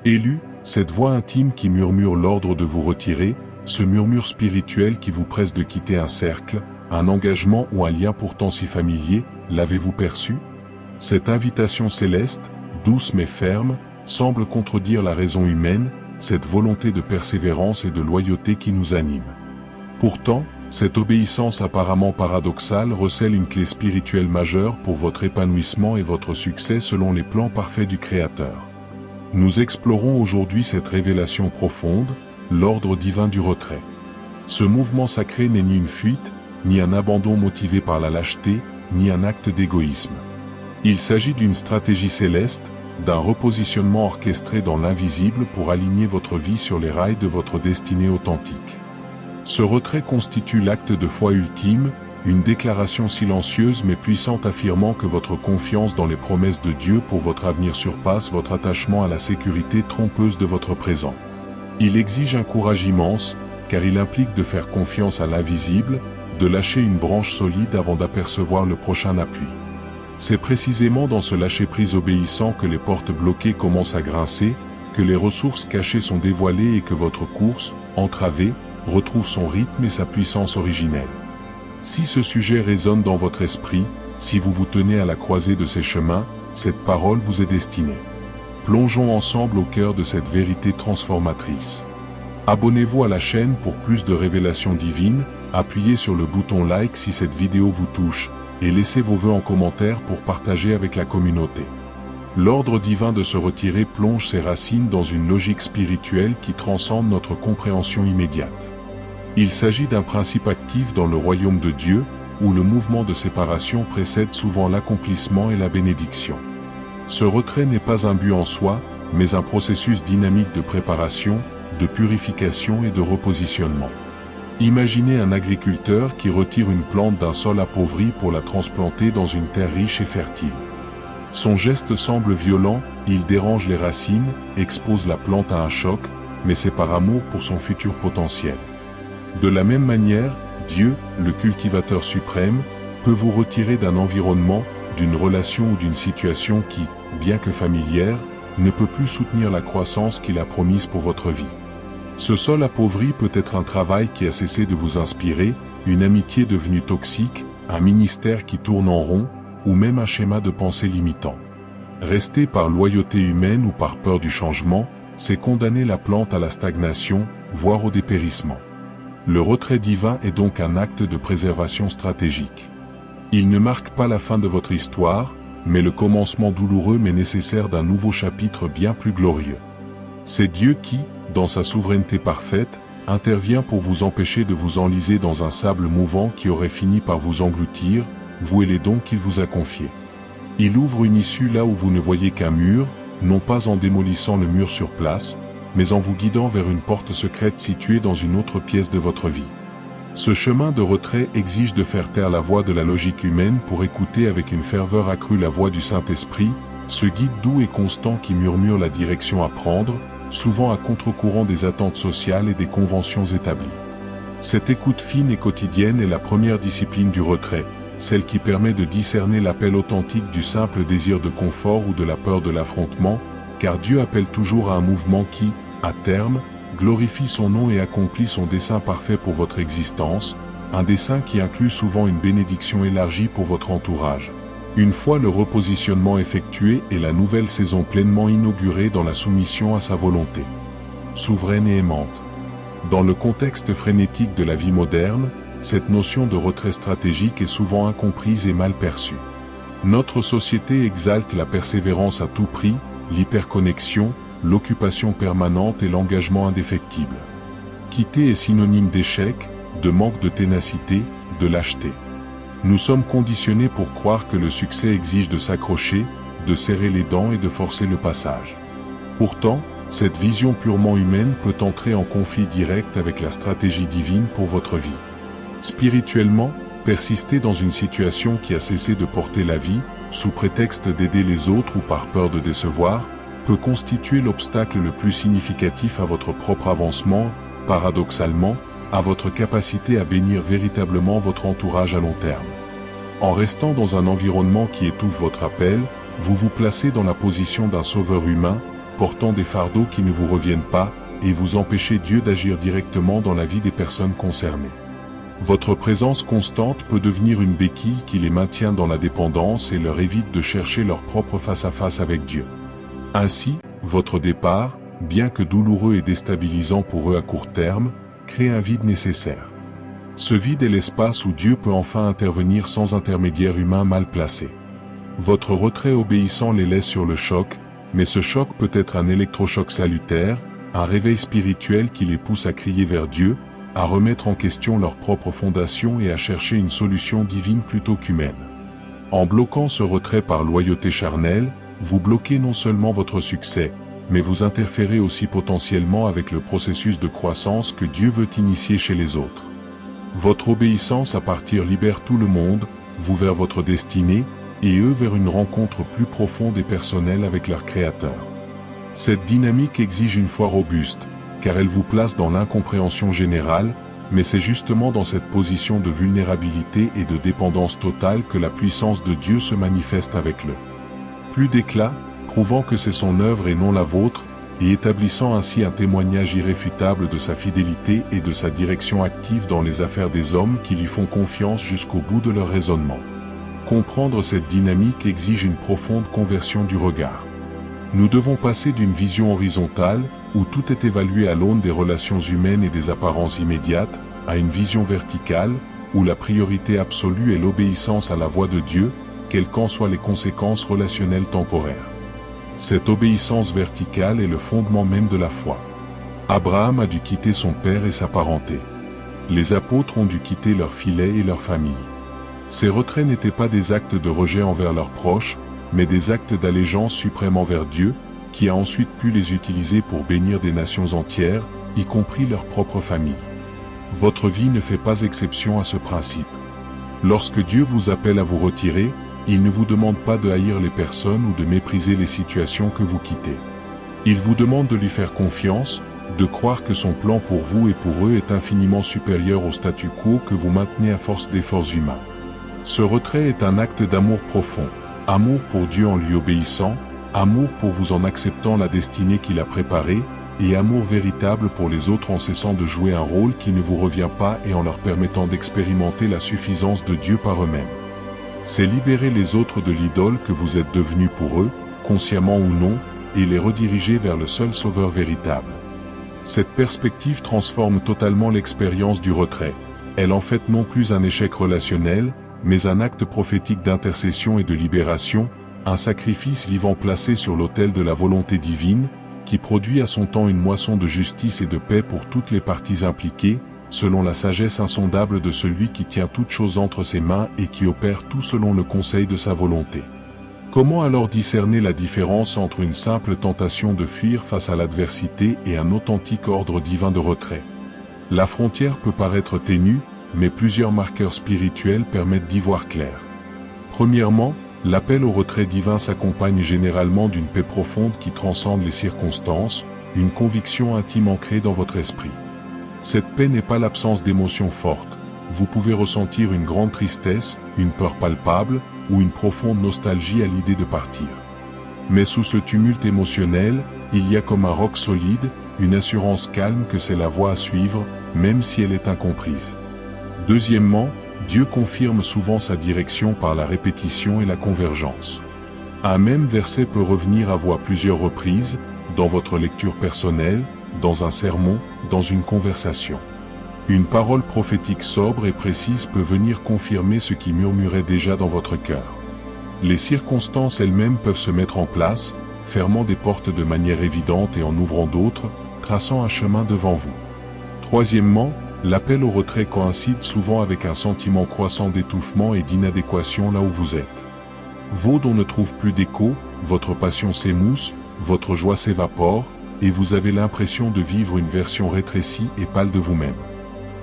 Élu, cette voix intime qui murmure l'ordre de vous retirer, ce murmure spirituel qui vous presse de quitter un cercle, un engagement ou un lien pourtant si familier, l'avez-vous perçu? Cette invitation céleste, douce mais ferme, semble contredire la raison humaine, cette volonté de persévérance et de loyauté qui nous anime. Pourtant, cette obéissance apparemment paradoxale recèle une clé spirituelle majeure pour votre épanouissement et votre succès selon les plans parfaits du Créateur. Nous explorons aujourd'hui cette révélation profonde, l'ordre divin du retrait. Ce mouvement sacré n'est ni une fuite, ni un abandon motivé par la lâcheté, ni un acte d'égoïsme. Il s'agit d'une stratégie céleste, d'un repositionnement orchestré dans l'invisible pour aligner votre vie sur les rails de votre destinée authentique. Ce retrait constitue l'acte de foi ultime, une déclaration silencieuse mais puissante affirmant que votre confiance dans les promesses de Dieu pour votre avenir surpasse votre attachement à la sécurité trompeuse de votre présent. Il exige un courage immense, car il implique de faire confiance à l'invisible, de lâcher une branche solide avant d'apercevoir le prochain appui. C'est précisément dans ce lâcher-prise obéissant que les portes bloquées commencent à grincer, que les ressources cachées sont dévoilées et que votre course, entravée, retrouve son rythme et sa puissance originelle. Si ce sujet résonne dans votre esprit, si vous vous tenez à la croisée de ces chemins, cette parole vous est destinée. Plongeons ensemble au cœur de cette vérité transformatrice. Abonnez-vous à la chaîne pour plus de révélations divines, appuyez sur le bouton like si cette vidéo vous touche, et laissez vos vœux en commentaire pour partager avec la communauté. L'ordre divin de se retirer plonge ses racines dans une logique spirituelle qui transcende notre compréhension immédiate. Il s'agit d'un principe actif dans le royaume de Dieu, où le mouvement de séparation précède souvent l'accomplissement et la bénédiction. Ce retrait n'est pas un but en soi, mais un processus dynamique de préparation, de purification et de repositionnement. Imaginez un agriculteur qui retire une plante d'un sol appauvri pour la transplanter dans une terre riche et fertile. Son geste semble violent, il dérange les racines, expose la plante à un choc, mais c'est par amour pour son futur potentiel. De la même manière, Dieu, le cultivateur suprême, peut vous retirer d'un environnement, d'une relation ou d'une situation qui, bien que familière, ne peut plus soutenir la croissance qu'il a promise pour votre vie. Ce sol appauvri peut être un travail qui a cessé de vous inspirer, une amitié devenue toxique, un ministère qui tourne en rond, ou même un schéma de pensée limitant. Rester par loyauté humaine ou par peur du changement, c'est condamner la plante à la stagnation, voire au dépérissement. Le retrait divin est donc un acte de préservation stratégique. Il ne marque pas la fin de votre histoire, mais le commencement douloureux mais nécessaire d'un nouveau chapitre bien plus glorieux. C'est Dieu qui, dans sa souveraineté parfaite, intervient pour vous empêcher de vous enliser dans un sable mouvant qui aurait fini par vous engloutir, vous et les dons qu'il vous a confiés. Il ouvre une issue là où vous ne voyez qu'un mur, non pas en démolissant le mur sur place, mais en vous guidant vers une porte secrète située dans une autre pièce de votre vie. Ce chemin de retrait exige de faire taire la voix de la logique humaine pour écouter avec une ferveur accrue la voix du Saint-Esprit, ce guide doux et constant qui murmure la direction à prendre, souvent à contre-courant des attentes sociales et des conventions établies. Cette écoute fine et quotidienne est la première discipline du retrait, celle qui permet de discerner l'appel authentique du simple désir de confort ou de la peur de l'affrontement, car Dieu appelle toujours à un mouvement qui, à terme, glorifie son nom et accomplit son dessein parfait pour votre existence, un dessein qui inclut souvent une bénédiction élargie pour votre entourage. Une fois le repositionnement effectué et la nouvelle saison pleinement inaugurée dans la soumission à sa volonté souveraine et aimante. Dans le contexte frénétique de la vie moderne, cette notion de retrait stratégique est souvent incomprise et mal perçue. Notre société exalte la persévérance à tout prix, l'hyperconnexion, l'occupation permanente et l'engagement indéfectible. Quitter est synonyme d'échec, de manque de ténacité, de lâcheté. Nous sommes conditionnés pour croire que le succès exige de s'accrocher, de serrer les dents et de forcer le passage. Pourtant, cette vision purement humaine peut entrer en conflit direct avec la stratégie divine pour votre vie. Spirituellement, persister dans une situation qui a cessé de porter la vie, sous prétexte d'aider les autres ou par peur de décevoir, peut constituer l'obstacle le plus significatif à votre propre avancement, paradoxalement, à votre capacité à bénir véritablement votre entourage à long terme. En restant dans un environnement qui étouffe votre appel, vous vous placez dans la position d'un sauveur humain, portant des fardeaux qui ne vous reviennent pas, et vous empêchez Dieu d'agir directement dans la vie des personnes concernées. Votre présence constante peut devenir une béquille qui les maintient dans la dépendance et leur évite de chercher leur propre face-à-face avec Dieu. Ainsi, votre départ, bien que douloureux et déstabilisant pour eux à court terme, crée un vide nécessaire. Ce vide est l'espace où Dieu peut enfin intervenir sans intermédiaire humain mal placé. Votre retrait obéissant les laisse sur le choc, mais ce choc peut être un électrochoc salutaire, un réveil spirituel qui les pousse à crier vers Dieu, à remettre en question leur propre fondation et à chercher une solution divine plutôt qu'humaine. En bloquant ce retrait par loyauté charnelle, vous bloquez non seulement votre succès, mais vous interférez aussi potentiellement avec le processus de croissance que Dieu veut initier chez les autres. Votre obéissance à partir libère tout le monde, vous vers votre destinée, et eux vers une rencontre plus profonde et personnelle avec leur Créateur. Cette dynamique exige une foi robuste, car elle vous place dans l'incompréhension générale, mais c'est justement dans cette position de vulnérabilité et de dépendance totale que la puissance de Dieu se manifeste avec le plus d'éclat, prouvant que c'est son œuvre et non la vôtre, et établissant ainsi un témoignage irréfutable de sa fidélité et de sa direction active dans les affaires des hommes qui lui font confiance jusqu'au bout de leur raisonnement. Comprendre cette dynamique exige une profonde conversion du regard. Nous devons passer d'une vision horizontale, où tout est évalué à l'aune des relations humaines et des apparences immédiates, à une vision verticale, où la priorité absolue est l'obéissance à la voix de Dieu, quelles qu'en soient les conséquences relationnelles temporaires. Cette obéissance verticale est le fondement même de la foi. Abraham a dû quitter son père et sa parenté. Les apôtres ont dû quitter leur filet et leur famille. Ces retraits n'étaient pas des actes de rejet envers leurs proches, mais des actes d'allégeance suprême envers Dieu, qui a ensuite pu les utiliser pour bénir des nations entières, y compris leur propre famille. Votre vie ne fait pas exception à ce principe. Lorsque Dieu vous appelle à vous retirer, il ne vous demande pas de haïr les personnes ou de mépriser les situations que vous quittez. Il vous demande de lui faire confiance, de croire que son plan pour vous et pour eux est infiniment supérieur au statu quo que vous maintenez à force d'efforts humains. Ce retrait est un acte d'amour profond, amour pour Dieu en lui obéissant, amour pour vous en acceptant la destinée qu'il a préparée, et amour véritable pour les autres en cessant de jouer un rôle qui ne vous revient pas et en leur permettant d'expérimenter la suffisance de Dieu par eux-mêmes. C'est libérer les autres de l'idole que vous êtes devenus pour eux, consciemment ou non, et les rediriger vers le seul sauveur véritable. Cette perspective transforme totalement l'expérience du retrait. Elle en fait non plus un échec relationnel, mais un acte prophétique d'intercession et de libération, un sacrifice vivant placé sur l'autel de la volonté divine, qui produit à son temps une moisson de justice et de paix pour toutes les parties impliquées, selon la sagesse insondable de celui qui tient toutes choses entre ses mains et qui opère tout selon le conseil de sa volonté. Comment alors discerner la différence entre une simple tentation de fuir face à l'adversité et un authentique ordre divin de retrait? La frontière peut paraître ténue, mais plusieurs marqueurs spirituels permettent d'y voir clair. Premièrement, l'appel au retrait divin s'accompagne généralement d'une paix profonde qui transcende les circonstances, une conviction intime ancrée dans votre esprit. Cette paix n'est pas l'absence d'émotions fortes. Vous pouvez ressentir une grande tristesse, une peur palpable, ou une profonde nostalgie à l'idée de partir. Mais sous ce tumulte émotionnel, il y a comme un roc solide, une assurance calme que c'est la voie à suivre, même si elle est incomprise. Deuxièmement, Dieu confirme souvent sa direction par la répétition et la convergence. Un même verset peut revenir à vous à plusieurs reprises, dans votre lecture personnelle, dans un sermon, dans une conversation. Une parole prophétique sobre et précise peut venir confirmer ce qui murmurait déjà dans votre cœur. Les circonstances elles-mêmes peuvent se mettre en place, fermant des portes de manière évidente et en ouvrant d'autres, traçant un chemin devant vous. Troisièmement, l'appel au retrait coïncide souvent avec un sentiment croissant d'étouffement et d'inadéquation là où vous êtes. Vos dons ne trouvent plus d'écho, votre passion s'émousse, votre joie s'évapore, et vous avez l'impression de vivre une version rétrécie et pâle de vous-même.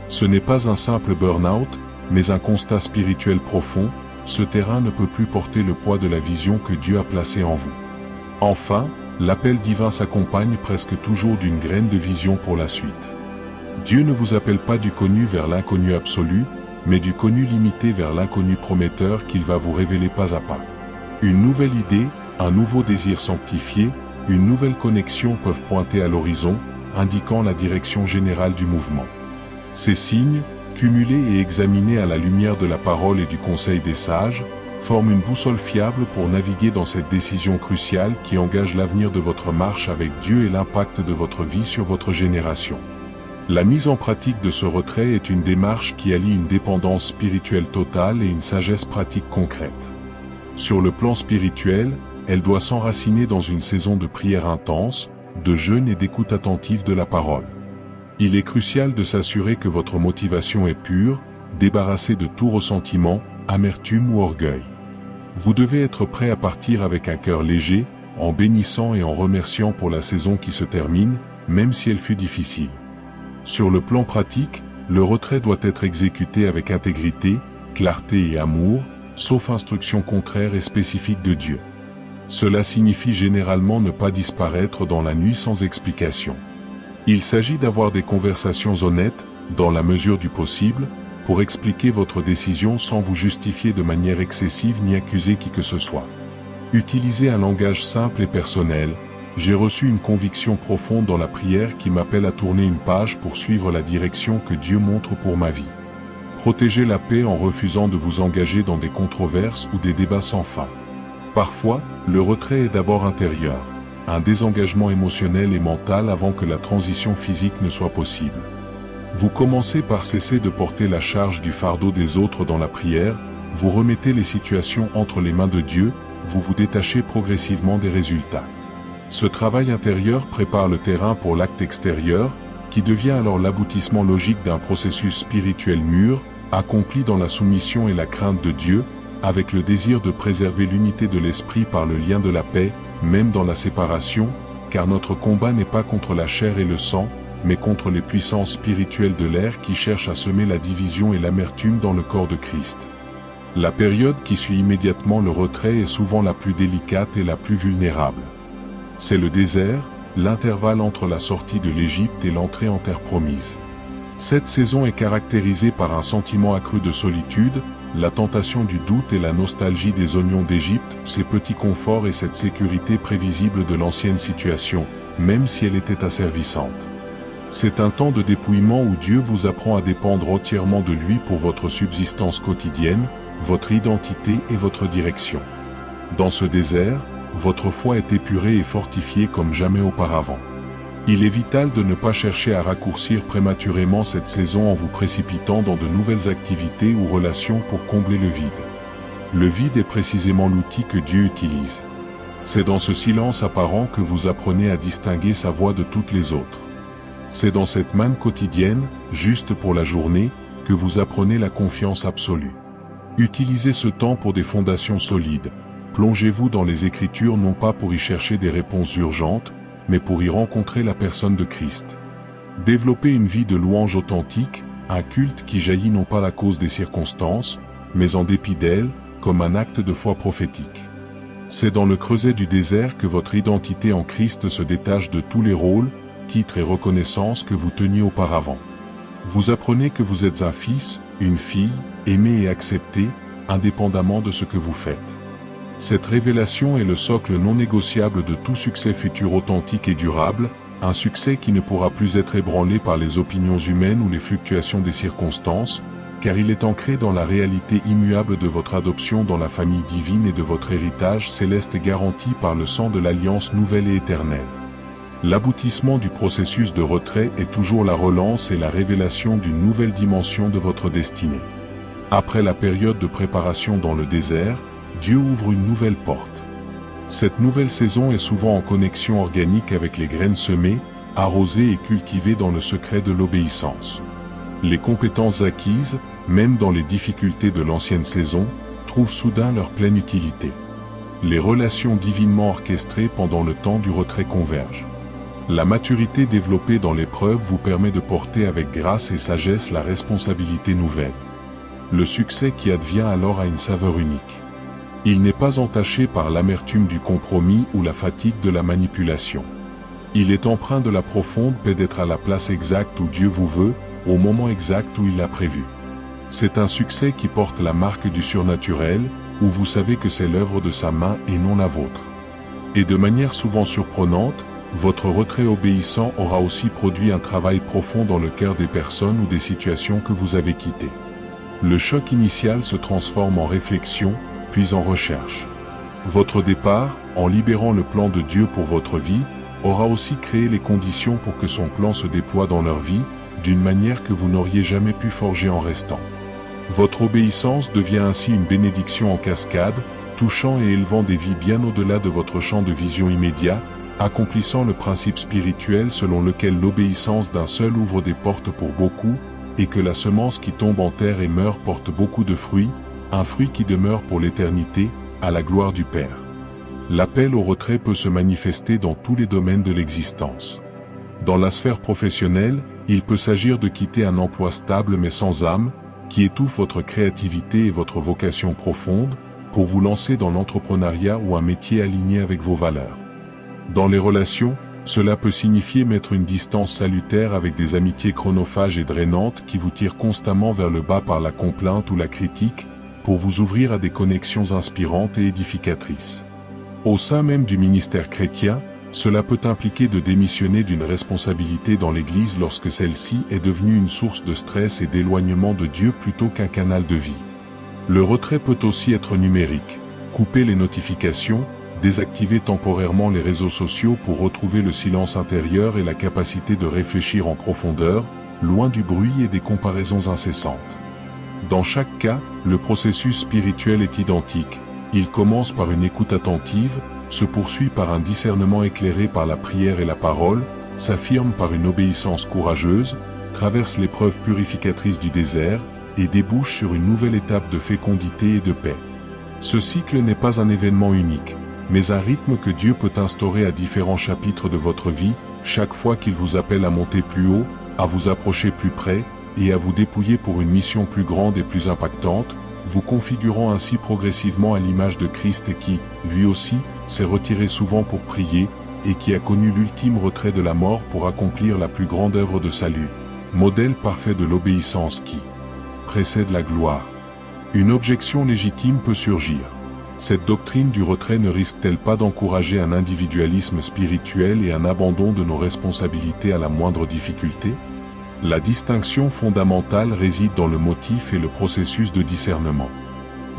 Ce n'est pas un simple burn-out, mais un constat spirituel profond, ce terrain ne peut plus porter le poids de la vision que Dieu a placée en vous. Enfin, l'appel divin s'accompagne presque toujours d'une graine de vision pour la suite. Dieu ne vous appelle pas du connu vers l'inconnu absolu, mais du connu limité vers l'inconnu prometteur qu'il va vous révéler pas à pas. Une nouvelle idée, un nouveau désir sanctifié, une nouvelle connexion peuvent pointer à l'horizon, indiquant la direction générale du mouvement. Ces signes, cumulés et examinés à la lumière de la parole et du conseil des sages, forment une boussole fiable pour naviguer dans cette décision cruciale qui engage l'avenir de votre marche avec Dieu et l'impact de votre vie sur votre génération. La mise en pratique de ce retrait est une démarche qui allie une dépendance spirituelle totale et une sagesse pratique concrète. Sur le plan spirituel, elle doit s'enraciner dans une saison de prière intense, de jeûne et d'écoute attentive de la parole. Il est crucial de s'assurer que votre motivation est pure, débarrassée de tout ressentiment, amertume ou orgueil. Vous devez être prêt à partir avec un cœur léger, en bénissant et en remerciant pour la saison qui se termine, même si elle fut difficile. Sur le plan pratique, le retrait doit être exécuté avec intégrité, clarté et amour, sauf instruction contraire et spécifique de Dieu. Cela signifie généralement ne pas disparaître dans la nuit sans explication. Il s'agit d'avoir des conversations honnêtes, dans la mesure du possible, pour expliquer votre décision sans vous justifier de manière excessive ni accuser qui que ce soit. Utilisez un langage simple et personnel. J'ai reçu une conviction profonde dans la prière qui m'appelle à tourner une page pour suivre la direction que Dieu montre pour ma vie. Protégez la paix en refusant de vous engager dans des controverses ou des débats sans fin. Parfois, le retrait est d'abord intérieur, un désengagement émotionnel et mental avant que la transition physique ne soit possible. Vous commencez par cesser de porter la charge du fardeau des autres dans la prière, vous remettez les situations entre les mains de Dieu, vous vous détachez progressivement des résultats. Ce travail intérieur prépare le terrain pour l'acte extérieur, qui devient alors l'aboutissement logique d'un processus spirituel mûr, accompli dans la soumission et la crainte de Dieu, avec le désir de préserver l'unité de l'esprit par le lien de la paix, même dans la séparation, car notre combat n'est pas contre la chair et le sang, mais contre les puissances spirituelles de l'air qui cherchent à semer la division et l'amertume dans le corps de Christ. La période qui suit immédiatement le retrait est souvent la plus délicate et la plus vulnérable. C'est le désert, l'intervalle entre la sortie de l'Égypte et l'entrée en terre promise. Cette saison est caractérisée par un sentiment accru de solitude, la tentation du doute et la nostalgie des oignons d'Égypte, ces petits conforts et cette sécurité prévisible de l'ancienne situation, même si elle était asservissante. C'est un temps de dépouillement où Dieu vous apprend à dépendre entièrement de lui pour votre subsistance quotidienne, votre identité et votre direction. Dans ce désert, votre foi est épurée et fortifiée comme jamais auparavant. Il est vital de ne pas chercher à raccourcir prématurément cette saison en vous précipitant dans de nouvelles activités ou relations pour combler le vide. Le vide est précisément l'outil que Dieu utilise. C'est dans ce silence apparent que vous apprenez à distinguer sa voix de toutes les autres. C'est dans cette manne quotidienne, juste pour la journée, que vous apprenez la confiance absolue. Utilisez ce temps pour des fondations solides. Plongez-vous dans les Écritures non pas pour y chercher des réponses urgentes, mais pour y rencontrer la personne de Christ. Développez une vie de louange authentique, un culte qui jaillit non pas à cause des circonstances, mais en dépit d'elles, comme un acte de foi prophétique. C'est dans le creuset du désert que votre identité en Christ se détache de tous les rôles, titres et reconnaissances que vous teniez auparavant. Vous apprenez que vous êtes un fils, une fille, aimé et accepté, indépendamment de ce que vous faites. Cette révélation est le socle non négociable de tout succès futur authentique et durable, un succès qui ne pourra plus être ébranlé par les opinions humaines ou les fluctuations des circonstances, car il est ancré dans la réalité immuable de votre adoption dans la famille divine et de votre héritage céleste garanti par le sang de l'alliance nouvelle et éternelle. L'aboutissement du processus de retrait est toujours la relance et la révélation d'une nouvelle dimension de votre destinée. Après la période de préparation dans le désert, Dieu ouvre une nouvelle porte. Cette nouvelle saison est souvent en connexion organique avec les graines semées, arrosées et cultivées dans le secret de l'obéissance. Les compétences acquises, même dans les difficultés de l'ancienne saison, trouvent soudain leur pleine utilité. Les relations divinement orchestrées pendant le temps du retrait convergent. La maturité développée dans l'épreuve vous permet de porter avec grâce et sagesse la responsabilité nouvelle. Le succès qui advient alors a une saveur unique. Il n'est pas entaché par l'amertume du compromis ou la fatigue de la manipulation. Il est empreint de la profonde paix d'être à la place exacte où Dieu vous veut, au moment exact où il l'a prévu. C'est un succès qui porte la marque du surnaturel, où vous savez que c'est l'œuvre de sa main et non la vôtre. Et de manière souvent surprenante, votre retrait obéissant aura aussi produit un travail profond dans le cœur des personnes ou des situations que vous avez quittées. Le choc initial se transforme en réflexion, puis en recherche. Votre départ, en libérant le plan de Dieu pour votre vie, aura aussi créé les conditions pour que son plan se déploie dans leur vie, d'une manière que vous n'auriez jamais pu forger en restant. Votre obéissance devient ainsi une bénédiction en cascade, touchant et élevant des vies bien au-delà de votre champ de vision immédiat, accomplissant le principe spirituel selon lequel l'obéissance d'un seul ouvre des portes pour beaucoup, et que la semence qui tombe en terre et meurt porte beaucoup de fruits, un fruit qui demeure pour l'éternité, à la gloire du Père. L'appel au retrait peut se manifester dans tous les domaines de l'existence. Dans la sphère professionnelle, il peut s'agir de quitter un emploi stable mais sans âme, qui étouffe votre créativité et votre vocation profonde, pour vous lancer dans l'entrepreneuriat ou un métier aligné avec vos valeurs. Dans les relations, cela peut signifier mettre une distance salutaire avec des amitiés chronophages et drainantes qui vous tirent constamment vers le bas par la complainte ou la critique, pour vous ouvrir à des connexions inspirantes et édificatrices. Au sein même du ministère chrétien, cela peut impliquer de démissionner d'une responsabilité dans l'Église lorsque celle-ci est devenue une source de stress et d'éloignement de Dieu plutôt qu'un canal de vie. Le retrait peut aussi être numérique. Couper les notifications, désactiver temporairement les réseaux sociaux pour retrouver le silence intérieur et la capacité de réfléchir en profondeur, loin du bruit et des comparaisons incessantes. Dans chaque cas, le processus spirituel est identique. Il commence par une écoute attentive, se poursuit par un discernement éclairé par la prière et la parole, s'affirme par une obéissance courageuse, traverse l'épreuve purificatrice du désert, et débouche sur une nouvelle étape de fécondité et de paix. Ce cycle n'est pas un événement unique, mais un rythme que Dieu peut instaurer à différents chapitres de votre vie, chaque fois qu'il vous appelle à monter plus haut, à vous approcher plus près, et à vous dépouiller pour une mission plus grande et plus impactante, vous configurant ainsi progressivement à l'image de Christ qui, lui aussi, s'est retiré souvent pour prier, et qui a connu l'ultime retrait de la mort pour accomplir la plus grande œuvre de salut, modèle parfait de l'obéissance qui précède la gloire. Une objection légitime peut surgir. Cette doctrine du retrait ne risque-t-elle pas d'encourager un individualisme spirituel et un abandon de nos responsabilités à la moindre difficulté? La distinction fondamentale réside dans le motif et le processus de discernement.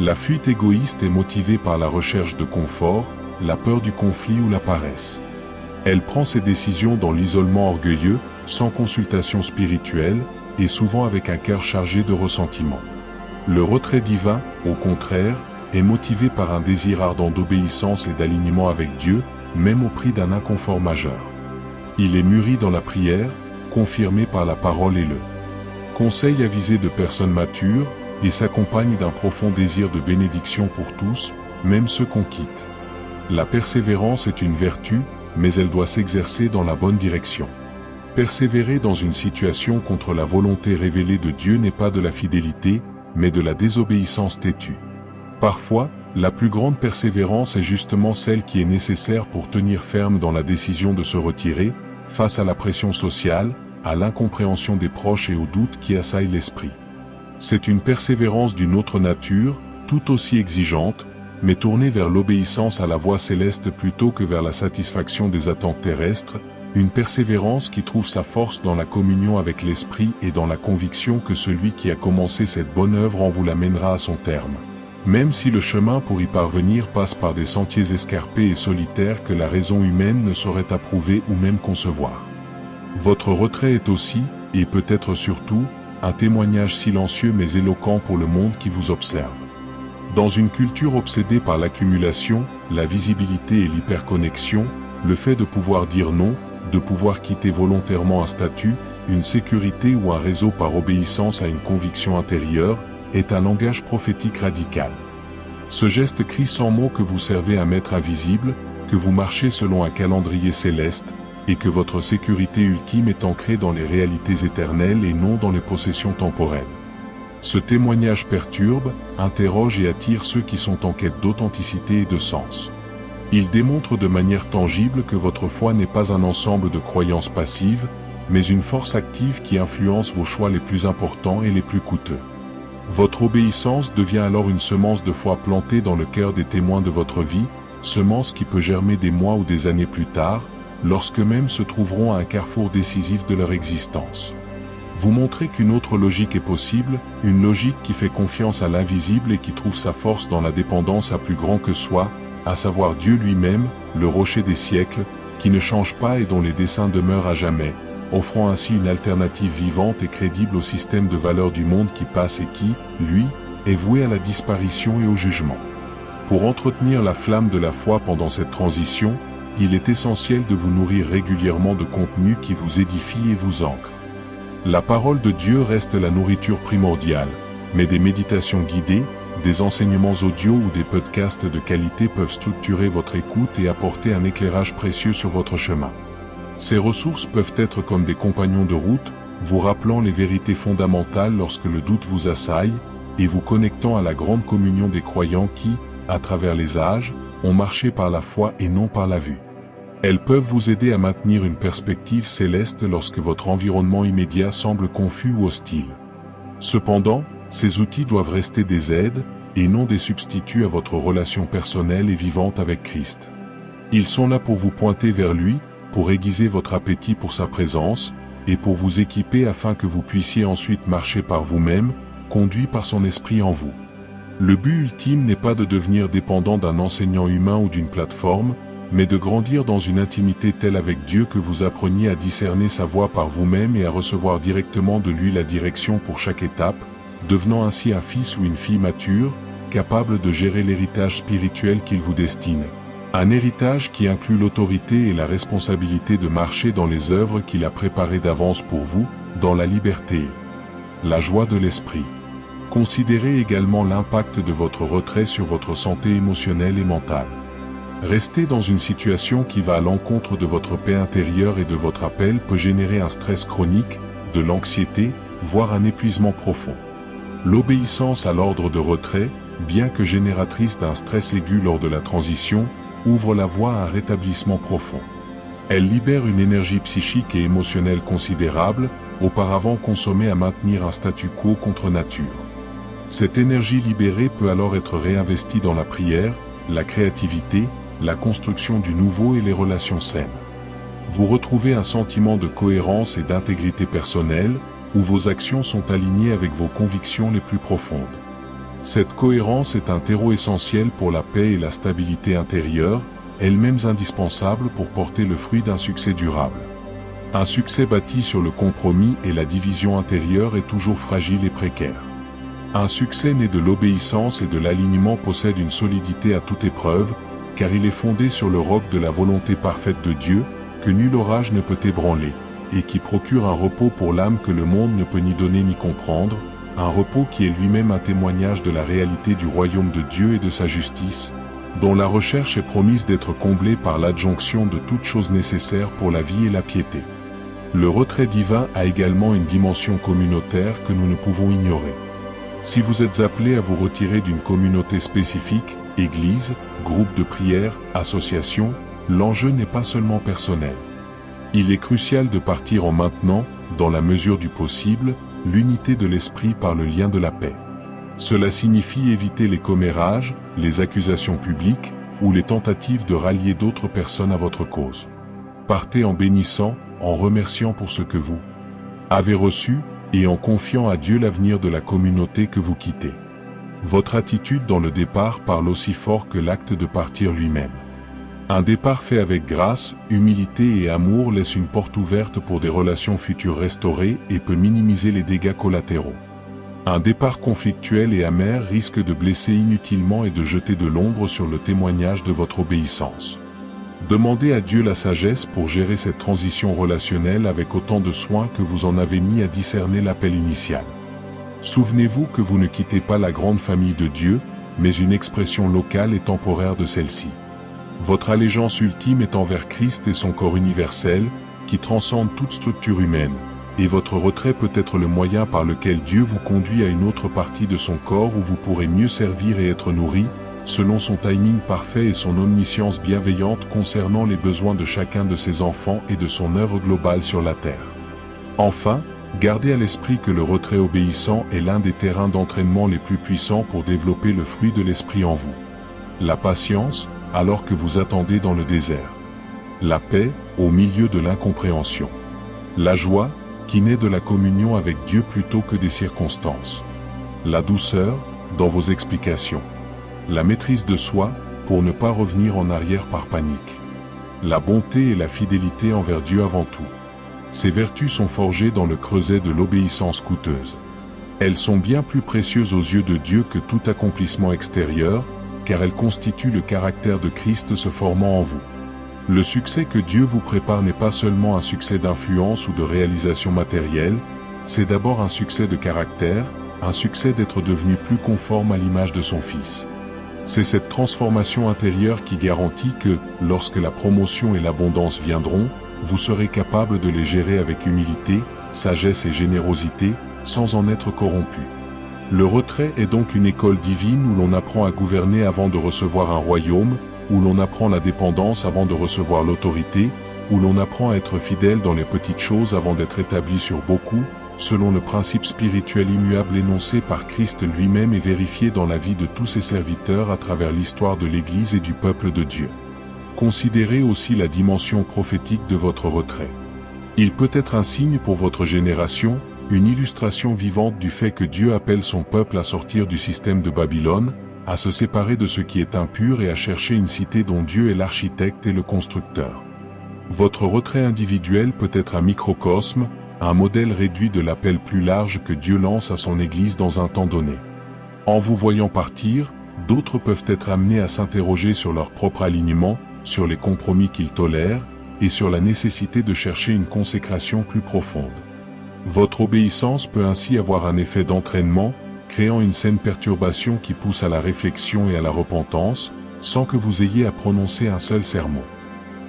La fuite égoïste est motivée par la recherche de confort, la peur du conflit ou la paresse. Elle prend ses décisions dans l'isolement orgueilleux, sans consultation spirituelle, et souvent avec un cœur chargé de ressentiment. Le retrait divin, au contraire, est motivé par un désir ardent d'obéissance et d'alignement avec Dieu, même au prix d'un inconfort majeur. Il est mûri dans la prière, confirmé par la parole et le conseil avisé de personnes matures, et s'accompagne d'un profond désir de bénédiction pour tous, même ceux qu'on quitte. La persévérance est une vertu, mais elle doit s'exercer dans la bonne direction. Persévérer dans une situation contre la volonté révélée de Dieu n'est pas de la fidélité, mais de la désobéissance têtue. Parfois, la plus grande persévérance est justement celle qui est nécessaire pour tenir ferme dans la décision de se retirer, face à la pression sociale, à l'incompréhension des proches et aux doutes qui assaillent l'esprit. C'est une persévérance d'une autre nature, tout aussi exigeante, mais tournée vers l'obéissance à la voix céleste plutôt que vers la satisfaction des attentes terrestres, une persévérance qui trouve sa force dans la communion avec l'Esprit et dans la conviction que celui qui a commencé cette bonne œuvre en vous la mènera à son terme. Même si le chemin pour y parvenir passe par des sentiers escarpés et solitaires que la raison humaine ne saurait approuver ou même concevoir. Votre retrait est aussi, et peut-être surtout, un témoignage silencieux mais éloquent pour le monde qui vous observe. Dans une culture obsédée par l'accumulation, la visibilité et l'hyperconnexion, le fait de pouvoir dire non, de pouvoir quitter volontairement un statut, une sécurité ou un réseau par obéissance à une conviction intérieure, est un langage prophétique radical. Ce geste crie sans mots que vous servez un maître invisible, que vous marchez selon un calendrier céleste, et que votre sécurité ultime est ancrée dans les réalités éternelles et non dans les possessions temporelles. Ce témoignage perturbe, interroge et attire ceux qui sont en quête d'authenticité et de sens. Il démontre de manière tangible que votre foi n'est pas un ensemble de croyances passives, mais une force active qui influence vos choix les plus importants et les plus coûteux. Votre obéissance devient alors une semence de foi plantée dans le cœur des témoins de votre vie, semence qui peut germer des mois ou des années plus tard, lorsque même se trouveront à un carrefour décisif de leur existence. Vous montrez qu'une autre logique est possible, une logique qui fait confiance à l'invisible et qui trouve sa force dans la dépendance à plus grand que soi, à savoir Dieu lui-même, le rocher des siècles, qui ne change pas et dont les desseins demeurent à jamais, offrant ainsi une alternative vivante et crédible au système de valeurs du monde qui passe et qui, lui, est voué à la disparition et au jugement. Pour entretenir la flamme de la foi pendant cette transition, il est essentiel de vous nourrir régulièrement de contenu qui vous édifie et vous ancre. La parole de Dieu reste la nourriture primordiale, mais des méditations guidées, des enseignements audio ou des podcasts de qualité peuvent structurer votre écoute et apporter un éclairage précieux sur votre chemin. Ces ressources peuvent être comme des compagnons de route, vous rappelant les vérités fondamentales lorsque le doute vous assaille, et vous connectant à la grande communion des croyants qui, à travers les âges, ont marché par la foi et non par la vue. Elles peuvent vous aider à maintenir une perspective céleste lorsque votre environnement immédiat semble confus ou hostile. Cependant, ces outils doivent rester des aides, et non des substituts à votre relation personnelle et vivante avec Christ. Ils sont là pour vous pointer vers lui, pour aiguiser votre appétit pour sa présence, et pour vous équiper afin que vous puissiez ensuite marcher par vous-même, conduit par son esprit en vous. Le but ultime n'est pas de devenir dépendant d'un enseignant humain ou d'une plateforme, mais de grandir dans une intimité telle avec Dieu que vous appreniez à discerner sa voix par vous-même et à recevoir directement de lui la direction pour chaque étape, devenant ainsi un fils ou une fille mature, capable de gérer l'héritage spirituel qu'il vous destine. Un héritage qui inclut l'autorité et la responsabilité de marcher dans les œuvres qu'il a préparées d'avance pour vous, dans la liberté. La joie de l'esprit. Considérez également l'impact de votre retrait sur votre santé émotionnelle et mentale. Rester dans une situation qui va à l'encontre de votre paix intérieure et de votre appel peut générer un stress chronique, de l'anxiété, voire un épuisement profond. L'obéissance à l'ordre de retrait, bien que génératrice d'un stress aigu lors de la transition, ouvre la voie à un rétablissement profond. Elle libère une énergie psychique et émotionnelle considérable, auparavant consommée à maintenir un statu quo contre nature. Cette énergie libérée peut alors être réinvestie dans la prière, la créativité, la construction du nouveau et les relations saines. Vous retrouvez un sentiment de cohérence et d'intégrité personnelle, où vos actions sont alignées avec vos convictions les plus profondes. Cette cohérence est un terreau essentiel pour la paix et la stabilité intérieure, elles-mêmes indispensables pour porter le fruit d'un succès durable. Un succès bâti sur le compromis et la division intérieure est toujours fragile et précaire. Un succès né de l'obéissance et de l'alignement possède une solidité à toute épreuve, car il est fondé sur le roc de la volonté parfaite de Dieu, que nul orage ne peut ébranler, et qui procure un repos pour l'âme que le monde ne peut ni donner ni comprendre, un repos qui est lui-même un témoignage de la réalité du royaume de Dieu et de sa justice, dont la recherche est promise d'être comblée par l'adjonction de toutes choses nécessaires pour la vie et la piété. Le retrait divin a également une dimension communautaire que nous ne pouvons ignorer. Si vous êtes appelé à vous retirer d'une communauté spécifique, église, groupe de prière, association, l'enjeu n'est pas seulement personnel. Il est crucial de partir en maintenant, dans la mesure du possible, l'unité de l'esprit par le lien de la paix. Cela signifie éviter les commérages, les accusations publiques, ou les tentatives de rallier d'autres personnes à votre cause. Partez en bénissant, en remerciant pour ce que vous avez reçu, et en confiant à Dieu l'avenir de la communauté que vous quittez. Votre attitude dans le départ parle aussi fort que l'acte de partir lui-même. Un départ fait avec grâce, humilité et amour laisse une porte ouverte pour des relations futures restaurées et peut minimiser les dégâts collatéraux. Un départ conflictuel et amer risque de blesser inutilement et de jeter de l'ombre sur le témoignage de votre obéissance. Demandez à Dieu la sagesse pour gérer cette transition relationnelle avec autant de soin que vous en avez mis à discerner l'appel initial. Souvenez-vous que vous ne quittez pas la grande famille de Dieu, mais une expression locale et temporaire de celle-ci. Votre allégeance ultime est envers Christ et son corps universel, qui transcende toute structure humaine, et votre retrait peut être le moyen par lequel Dieu vous conduit à une autre partie de son corps où vous pourrez mieux servir et être nourri, selon son timing parfait et son omniscience bienveillante concernant les besoins de chacun de ses enfants et de son œuvre globale sur la terre. Enfin, gardez à l'esprit que le retrait obéissant est l'un des terrains d'entraînement les plus puissants pour développer le fruit de l'esprit en vous. La patience, alors que vous attendez dans le désert. La paix, au milieu de l'incompréhension. La joie, qui naît de la communion avec Dieu plutôt que des circonstances. La douceur, dans vos explications. La maîtrise de soi, pour ne pas revenir en arrière par panique. La bonté et la fidélité envers Dieu avant tout. Ces vertus sont forgées dans le creuset de l'obéissance coûteuse. Elles sont bien plus précieuses aux yeux de Dieu que tout accomplissement extérieur, car elles constituent le caractère de Christ se formant en vous. Le succès que Dieu vous prépare n'est pas seulement un succès d'influence ou de réalisation matérielle, c'est d'abord un succès de caractère, un succès d'être devenu plus conforme à l'image de son Fils. C'est cette transformation intérieure qui garantit que, lorsque la promotion et l'abondance viendront, vous serez capable de les gérer avec humilité, sagesse et générosité, sans en être corrompu. Le retrait est donc une école divine où l'on apprend à gouverner avant de recevoir un royaume, où l'on apprend la dépendance avant de recevoir l'autorité, où l'on apprend à être fidèle dans les petites choses avant d'être établi sur beaucoup, selon le principe spirituel immuable énoncé par Christ lui-même et vérifié dans la vie de tous ses serviteurs à travers l'histoire de l'Église et du peuple de Dieu. Considérez aussi la dimension prophétique de votre retrait. Il peut être un signe pour votre génération, une illustration vivante du fait que Dieu appelle son peuple à sortir du système de Babylone, à se séparer de ce qui est impur et à chercher une cité dont Dieu est l'architecte et le constructeur. Votre retrait individuel peut être un microcosme, un modèle réduit de l'appel plus large que Dieu lance à son Église dans un temps donné. En vous voyant partir, d'autres peuvent être amenés à s'interroger sur leur propre alignement, sur les compromis qu'ils tolèrent, et sur la nécessité de chercher une consécration plus profonde. Votre obéissance peut ainsi avoir un effet d'entraînement, créant une saine perturbation qui pousse à la réflexion et à la repentance, sans que vous ayez à prononcer un seul sermon.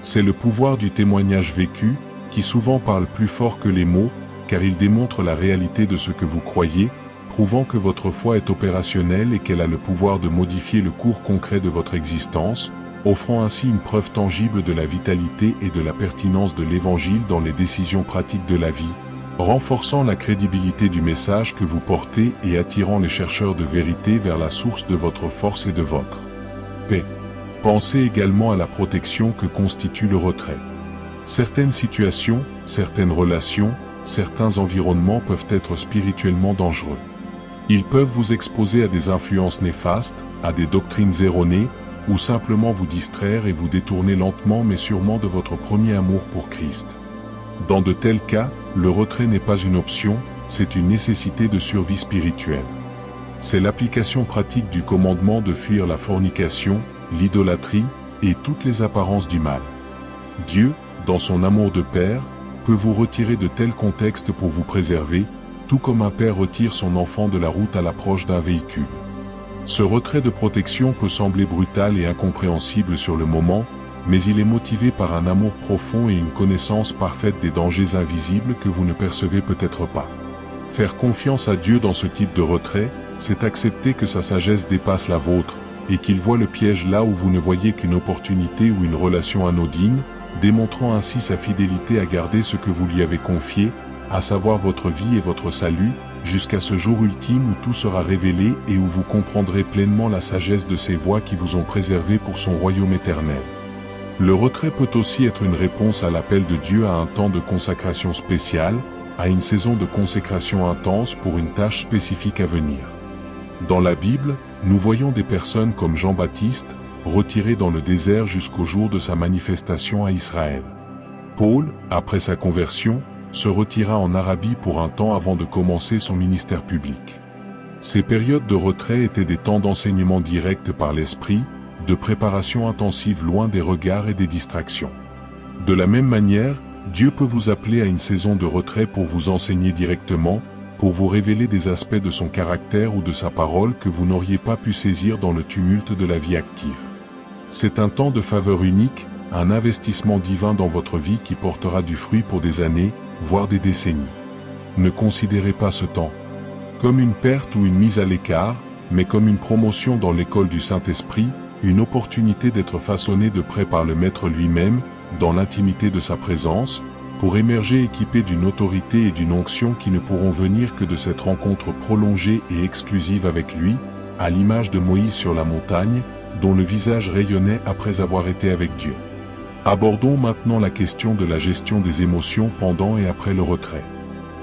C'est le pouvoir du témoignage vécu, qui souvent parle plus fort que les mots, car il démontre la réalité de ce que vous croyez, prouvant que votre foi est opérationnelle et qu'elle a le pouvoir de modifier le cours concret de votre existence, offrant ainsi une preuve tangible de la vitalité et de la pertinence de l'Évangile dans les décisions pratiques de la vie, renforçant la crédibilité du message que vous portez et attirant les chercheurs de vérité vers la source de votre force et de votre paix. Pensez également à la protection que constitue le retrait. Certaines situations, certaines relations, certains environnements peuvent être spirituellement dangereux. Ils peuvent vous exposer à des influences néfastes, à des doctrines erronées, ou simplement vous distraire et vous détourner lentement mais sûrement de votre premier amour pour Christ. Dans de tels cas, le retrait n'est pas une option, c'est une nécessité de survie spirituelle. C'est l'application pratique du commandement de fuir la fornication, l'idolâtrie, et toutes les apparences du mal. Dieu, dans son amour de père, peut vous retirer de tels contextes pour vous préserver, tout comme un père retire son enfant de la route à l'approche d'un véhicule. Ce retrait de protection peut sembler brutal et incompréhensible sur le moment, mais il est motivé par un amour profond et une connaissance parfaite des dangers invisibles que vous ne percevez peut-être pas. Faire confiance à Dieu dans ce type de retrait, c'est accepter que sa sagesse dépasse la vôtre, et qu'il voit le piège là où vous ne voyez qu'une opportunité ou une relation anodine, démontrant ainsi sa fidélité à garder ce que vous lui avez confié, à savoir votre vie et votre salut, jusqu'à ce jour ultime où tout sera révélé et où vous comprendrez pleinement la sagesse de ces voies qui vous ont préservé pour son royaume éternel. Le retrait peut aussi être une réponse à l'appel de Dieu à un temps de consacration spéciale, à une saison de consécration intense pour une tâche spécifique à venir. Dans la Bible, nous voyons des personnes comme Jean-Baptiste, retiré dans le désert jusqu'au jour de sa manifestation à Israël. Paul, après sa conversion, se retira en Arabie pour un temps avant de commencer son ministère public. Ces périodes de retrait étaient des temps d'enseignement direct par l'Esprit, de préparation intensive loin des regards et des distractions. De la même manière, Dieu peut vous appeler à une saison de retrait pour vous enseigner directement, pour vous révéler des aspects de son caractère ou de sa parole que vous n'auriez pas pu saisir dans le tumulte de la vie active. C'est un temps de faveur unique, un investissement divin dans votre vie qui portera du fruit pour des années, voire des décennies. Ne considérez pas ce temps comme une perte ou une mise à l'écart, mais comme une promotion dans l'école du Saint-Esprit, une opportunité d'être façonné de près par le Maître lui-même, dans l'intimité de sa présence, pour émerger équipé d'une autorité et d'une onction qui ne pourront venir que de cette rencontre prolongée et exclusive avec lui, à l'image de Moïse sur la montagne, dont le visage rayonnait après avoir été avec Dieu. Abordons maintenant la question de la gestion des émotions pendant et après le retrait.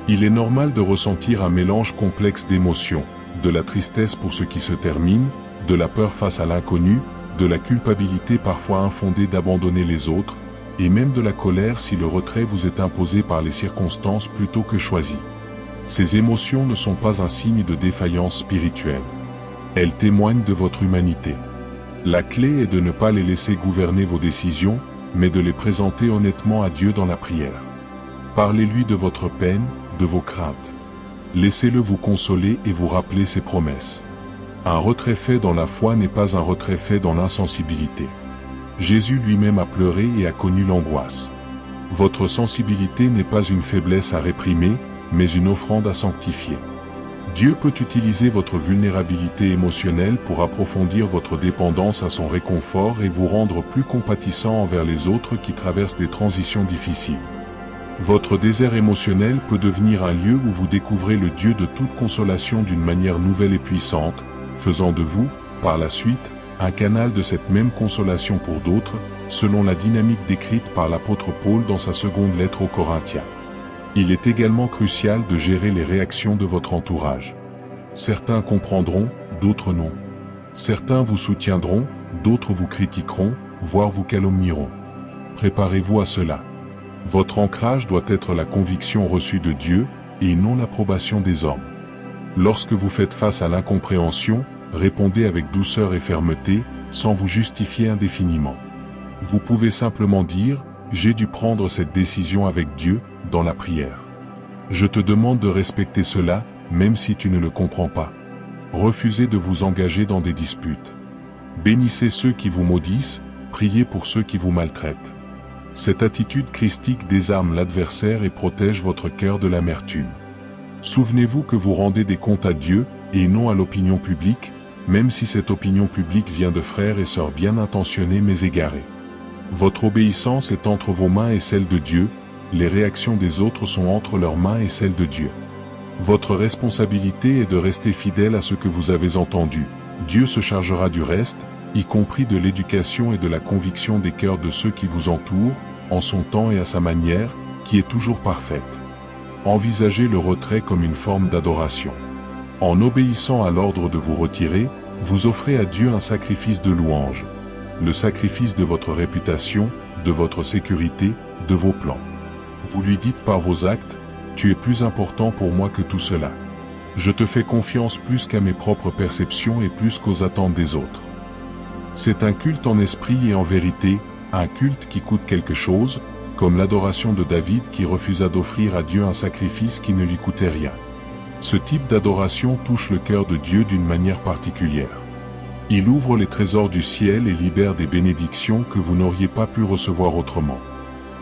Il est normal de ressentir un mélange complexe d'émotions, de la tristesse pour ce qui se termine, de la peur face à l'inconnu, de la culpabilité parfois infondée d'abandonner les autres, et même de la colère si le retrait vous est imposé par les circonstances plutôt que choisi. Ces émotions ne sont pas un signe de défaillance spirituelle. Elles témoignent de votre humanité. La clé est de ne pas les laisser gouverner vos décisions, mais de les présenter honnêtement à Dieu dans la prière. Parlez-lui de votre peine, de vos craintes. Laissez-le vous consoler et vous rappeler ses promesses. Un retrait fait dans la foi n'est pas un retrait fait dans l'insensibilité. Jésus lui-même a pleuré et a connu l'angoisse. Votre sensibilité n'est pas une faiblesse à réprimer, mais une offrande à sanctifier. Dieu peut utiliser votre vulnérabilité émotionnelle pour approfondir votre dépendance à son réconfort et vous rendre plus compatissant envers les autres qui traversent des transitions difficiles. Votre désert émotionnel peut devenir un lieu où vous découvrez le Dieu de toute consolation d'une manière nouvelle et puissante, faisant de vous, par la suite, un canal de cette même consolation pour d'autres, selon la dynamique décrite par l'apôtre Paul dans sa seconde lettre aux Corinthiens. Il est également crucial de gérer les réactions de votre entourage. Certains comprendront, d'autres non. Certains vous soutiendront, d'autres vous critiqueront, voire vous calomnieront. Préparez-vous à cela. Votre ancrage doit être la conviction reçue de Dieu, et non l'approbation des hommes. Lorsque vous faites face à l'incompréhension, répondez avec douceur et fermeté, sans vous justifier indéfiniment. Vous pouvez simplement dire, « J'ai dû prendre cette décision avec Dieu » dans la prière. Je te demande de respecter cela, même si tu ne le comprends pas. Refusez de vous engager dans des disputes. Bénissez ceux qui vous maudissent, priez pour ceux qui vous maltraitent. Cette attitude christique désarme l'adversaire et protège votre cœur de l'amertume. Souvenez-vous que vous rendez des comptes à Dieu, et non à l'opinion publique, même si cette opinion publique vient de frères et sœurs bien intentionnés mais égarés. Votre obéissance est entre vos mains et celle de Dieu, les réactions des autres sont entre leurs mains et celles de Dieu. Votre responsabilité est de rester fidèle à ce que vous avez entendu. Dieu se chargera du reste, y compris de l'éducation et de la conviction des cœurs de ceux qui vous entourent, en son temps et à sa manière, qui est toujours parfaite. Envisagez le retrait comme une forme d'adoration. En obéissant à l'ordre de vous retirer, vous offrez à Dieu un sacrifice de louange. Le sacrifice de votre réputation, de votre sécurité, de vos plans. Vous lui dites par vos actes, « Tu es plus important pour moi que tout cela. Je te fais confiance plus qu'à mes propres perceptions et plus qu'aux attentes des autres. » C'est un culte en esprit et en vérité, un culte qui coûte quelque chose, comme l'adoration de David qui refusa d'offrir à Dieu un sacrifice qui ne lui coûtait rien. Ce type d'adoration touche le cœur de Dieu d'une manière particulière. Il ouvre les trésors du ciel et libère des bénédictions que vous n'auriez pas pu recevoir autrement.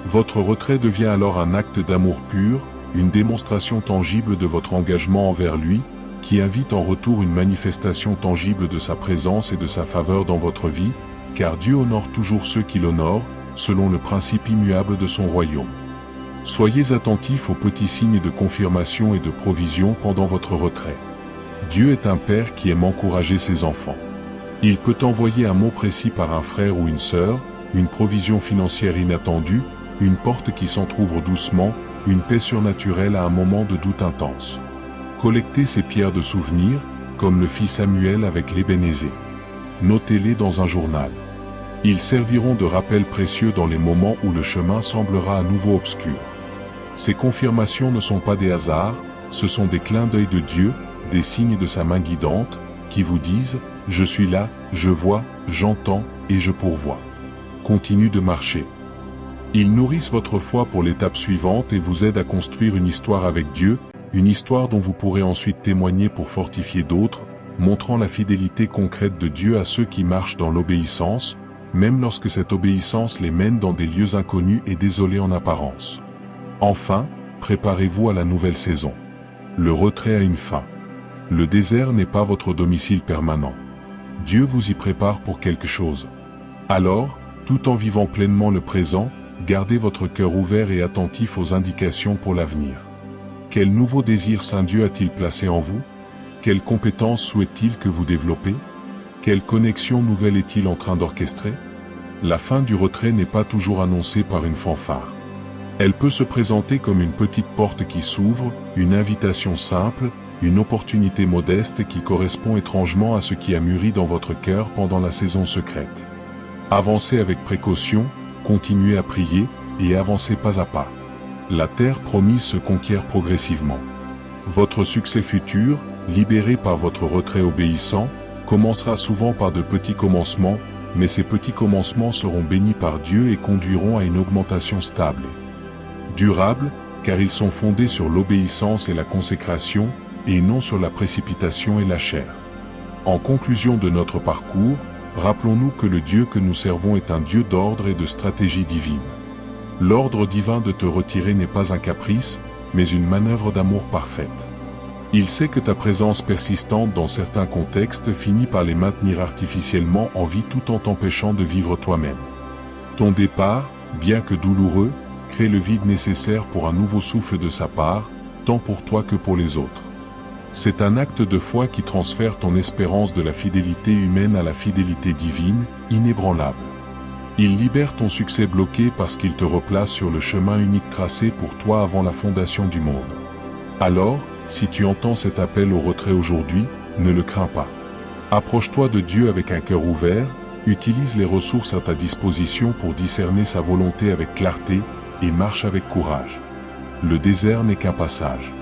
Votre retrait devient alors un acte d'amour pur, une démonstration tangible de votre engagement envers lui, qui invite en retour une manifestation tangible de sa présence et de sa faveur dans votre vie, car Dieu honore toujours ceux qui l'honorent, selon le principe immuable de son royaume. Soyez attentifs aux petits signes de confirmation et de provision pendant votre retrait. Dieu est un père qui aime encourager ses enfants. Il peut envoyer un mot précis par un frère ou une sœur, une provision financière inattendue, une porte qui s'entrouvre doucement, une paix surnaturelle à un moment de doute intense. Collectez ces pierres de souvenirs, comme le fit Samuel avec l'Ébénézé. Notez-les dans un journal. Ils serviront de rappel précieux dans les moments où le chemin semblera à nouveau obscur. Ces confirmations ne sont pas des hasards, ce sont des clins d'œil de Dieu, des signes de sa main guidante, qui vous disent « Je suis là, je vois, j'entends et je pourvois ». Continue de marcher. Ils nourrissent votre foi pour l'étape suivante et vous aident à construire une histoire avec Dieu, une histoire dont vous pourrez ensuite témoigner pour fortifier d'autres, montrant la fidélité concrète de Dieu à ceux qui marchent dans l'obéissance, même lorsque cette obéissance les mène dans des lieux inconnus et désolés en apparence. Enfin, préparez-vous à la nouvelle saison. Le retrait a une fin. Le désert n'est pas votre domicile permanent. Dieu vous y prépare pour quelque chose. Alors, tout en vivant pleinement le présent, gardez votre cœur ouvert et attentif aux indications pour l'avenir. Quel nouveau désir Saint Dieu a-t-il placé en vous? Quelles compétences souhaite-t-il que vous développez? Quelle connexion nouvelle est-il en train d'orchestrer? La fin du retrait n'est pas toujours annoncée par une fanfare. Elle peut se présenter comme une petite porte qui s'ouvre, une invitation simple, une opportunité modeste qui correspond étrangement à ce qui a mûri dans votre cœur pendant la saison secrète. Avancez avec précaution, continuez à prier, et avancez pas à pas. La terre promise se conquiert progressivement. Votre succès futur, libéré par votre retrait obéissant, commencera souvent par de petits commencements, mais ces petits commencements seront bénis par Dieu et conduiront à une augmentation stable et durable, car ils sont fondés sur l'obéissance et la consécration, et non sur la précipitation et la chair. En conclusion de notre parcours, rappelons-nous que le Dieu que nous servons est un Dieu d'ordre et de stratégie divine. L'ordre divin de te retirer n'est pas un caprice, mais une manœuvre d'amour parfaite. Il sait que ta présence persistante dans certains contextes finit par les maintenir artificiellement en vie tout en t'empêchant de vivre toi-même. Ton départ, bien que douloureux, crée le vide nécessaire pour un nouveau souffle de sa part, tant pour toi que pour les autres. C'est un acte de foi qui transfère ton espérance de la fidélité humaine à la fidélité divine, inébranlable. Il libère ton succès bloqué parce qu'il te replace sur le chemin unique tracé pour toi avant la fondation du monde. Alors, si tu entends cet appel au retrait aujourd'hui, ne le crains pas. Approche-toi de Dieu avec un cœur ouvert, utilise les ressources à ta disposition pour discerner sa volonté avec clarté, et marche avec courage. Le désert n'est qu'un passage.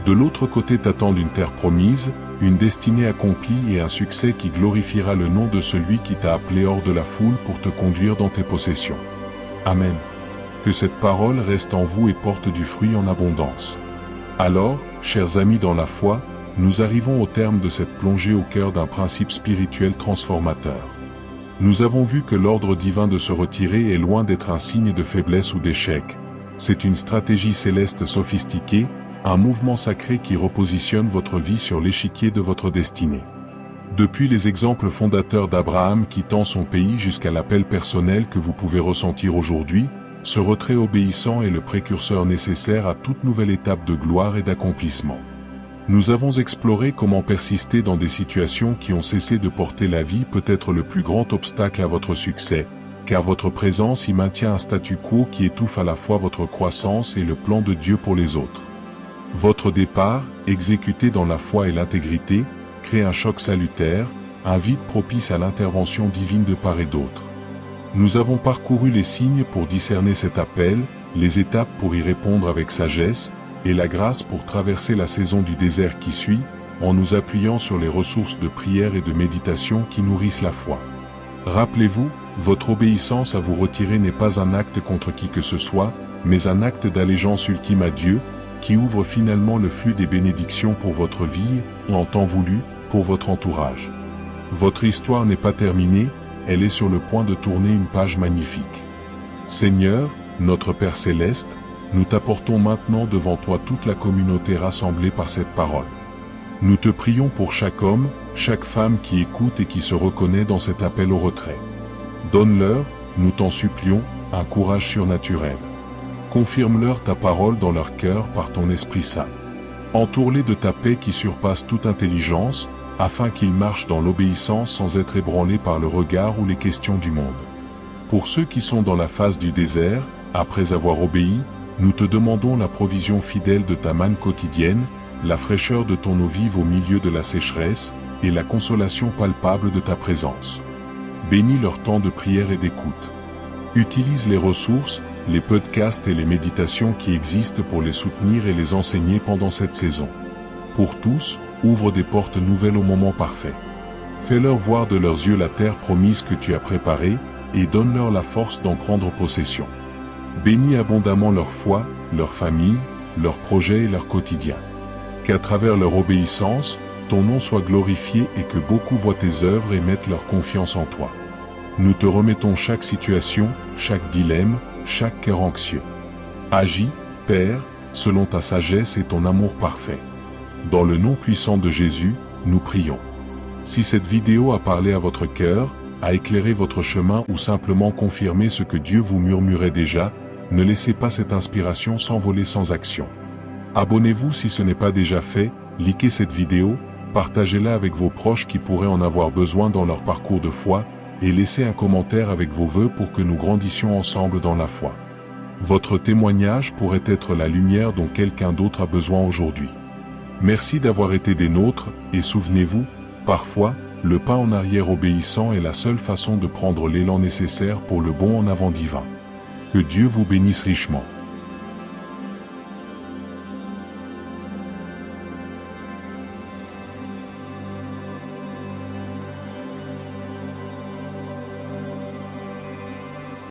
De l'autre côté t'attendent une terre promise, une destinée accomplie et un succès qui glorifiera le nom de celui qui t'a appelé hors de la foule pour te conduire dans tes possessions. Amen. Que cette parole reste en vous et porte du fruit en abondance. Alors, chers amis dans la foi, nous arrivons au terme de cette plongée au cœur d'un principe spirituel transformateur. Nous avons vu que l'ordre divin de se retirer est loin d'être un signe de faiblesse ou d'échec. C'est une stratégie céleste sophistiquée, un mouvement sacré qui repositionne votre vie sur l'échiquier de votre destinée. Depuis les exemples fondateurs d'Abraham quittant son pays jusqu'à l'appel personnel que vous pouvez ressentir aujourd'hui, ce retrait obéissant est le précurseur nécessaire à toute nouvelle étape de gloire et d'accomplissement. Nous avons exploré comment persister dans des situations qui ont cessé de porter la vie peut être le plus grand obstacle à votre succès, car votre présence y maintient un statu quo qui étouffe à la fois votre croissance et le plan de Dieu pour les autres. Votre départ, exécuté dans la foi et l'intégrité, crée un choc salutaire, un vide propice à l'intervention divine de part et d'autre. Nous avons parcouru les signes pour discerner cet appel, les étapes pour y répondre avec sagesse, et la grâce pour traverser la saison du désert qui suit, en nous appuyant sur les ressources de prière et de méditation qui nourrissent la foi. Rappelez-vous, votre obéissance à vous retirer n'est pas un acte contre qui que ce soit, mais un acte d'allégeance ultime à Dieu, qui ouvre finalement le flux des bénédictions pour votre vie, en temps voulu, pour votre entourage. Votre histoire n'est pas terminée, elle est sur le point de tourner une page magnifique. Seigneur, notre Père Céleste, nous t'apportons maintenant devant toi toute la communauté rassemblée par cette parole. Nous te prions pour chaque homme, chaque femme qui écoute et qui se reconnaît dans cet appel au retrait. Donne-leur, nous t'en supplions, un courage surnaturel. Confirme-leur ta parole dans leur cœur par ton Esprit Saint. Entoure-les de ta paix qui surpasse toute intelligence, afin qu'ils marchent dans l'obéissance sans être ébranlés par le regard ou les questions du monde. Pour ceux qui sont dans la phase du désert, après avoir obéi, nous te demandons la provision fidèle de ta manne quotidienne, la fraîcheur de ton eau vive au milieu de la sécheresse, et la consolation palpable de ta présence. Bénis leur temps de prière et d'écoute. Utilise les ressources, les podcasts et les méditations qui existent pour les soutenir et les enseigner pendant cette saison. Pour tous, ouvre des portes nouvelles au moment parfait. Fais-leur voir de leurs yeux la terre promise que tu as préparée, et donne-leur la force d'en prendre possession. Bénis abondamment leur foi, leur famille, leurs projets et leur quotidien. Qu'à travers leur obéissance, ton nom soit glorifié et que beaucoup voient tes œuvres et mettent leur confiance en toi. Nous te remettons chaque situation, chaque dilemme, chaque cœur anxieux. Agis, Père, selon ta sagesse et ton amour parfait. Dans le nom puissant de Jésus, nous prions. Si cette vidéo a parlé à votre cœur, a éclairé votre chemin ou simplement confirmé ce que Dieu vous murmurait déjà, ne laissez pas cette inspiration s'envoler sans action. Abonnez-vous si ce n'est pas déjà fait, likez cette vidéo, Partagez-la avec vos proches qui pourraient en avoir besoin dans leur parcours de foi, et laissez un commentaire avec vos vœux pour que nous grandissions ensemble dans la foi. Votre témoignage pourrait être la lumière dont quelqu'un d'autre a besoin aujourd'hui. Merci d'avoir été des nôtres, et souvenez-vous, parfois, le pas en arrière obéissant est la seule façon de prendre l'élan nécessaire pour le bond en avant divin. Que Dieu vous bénisse richement.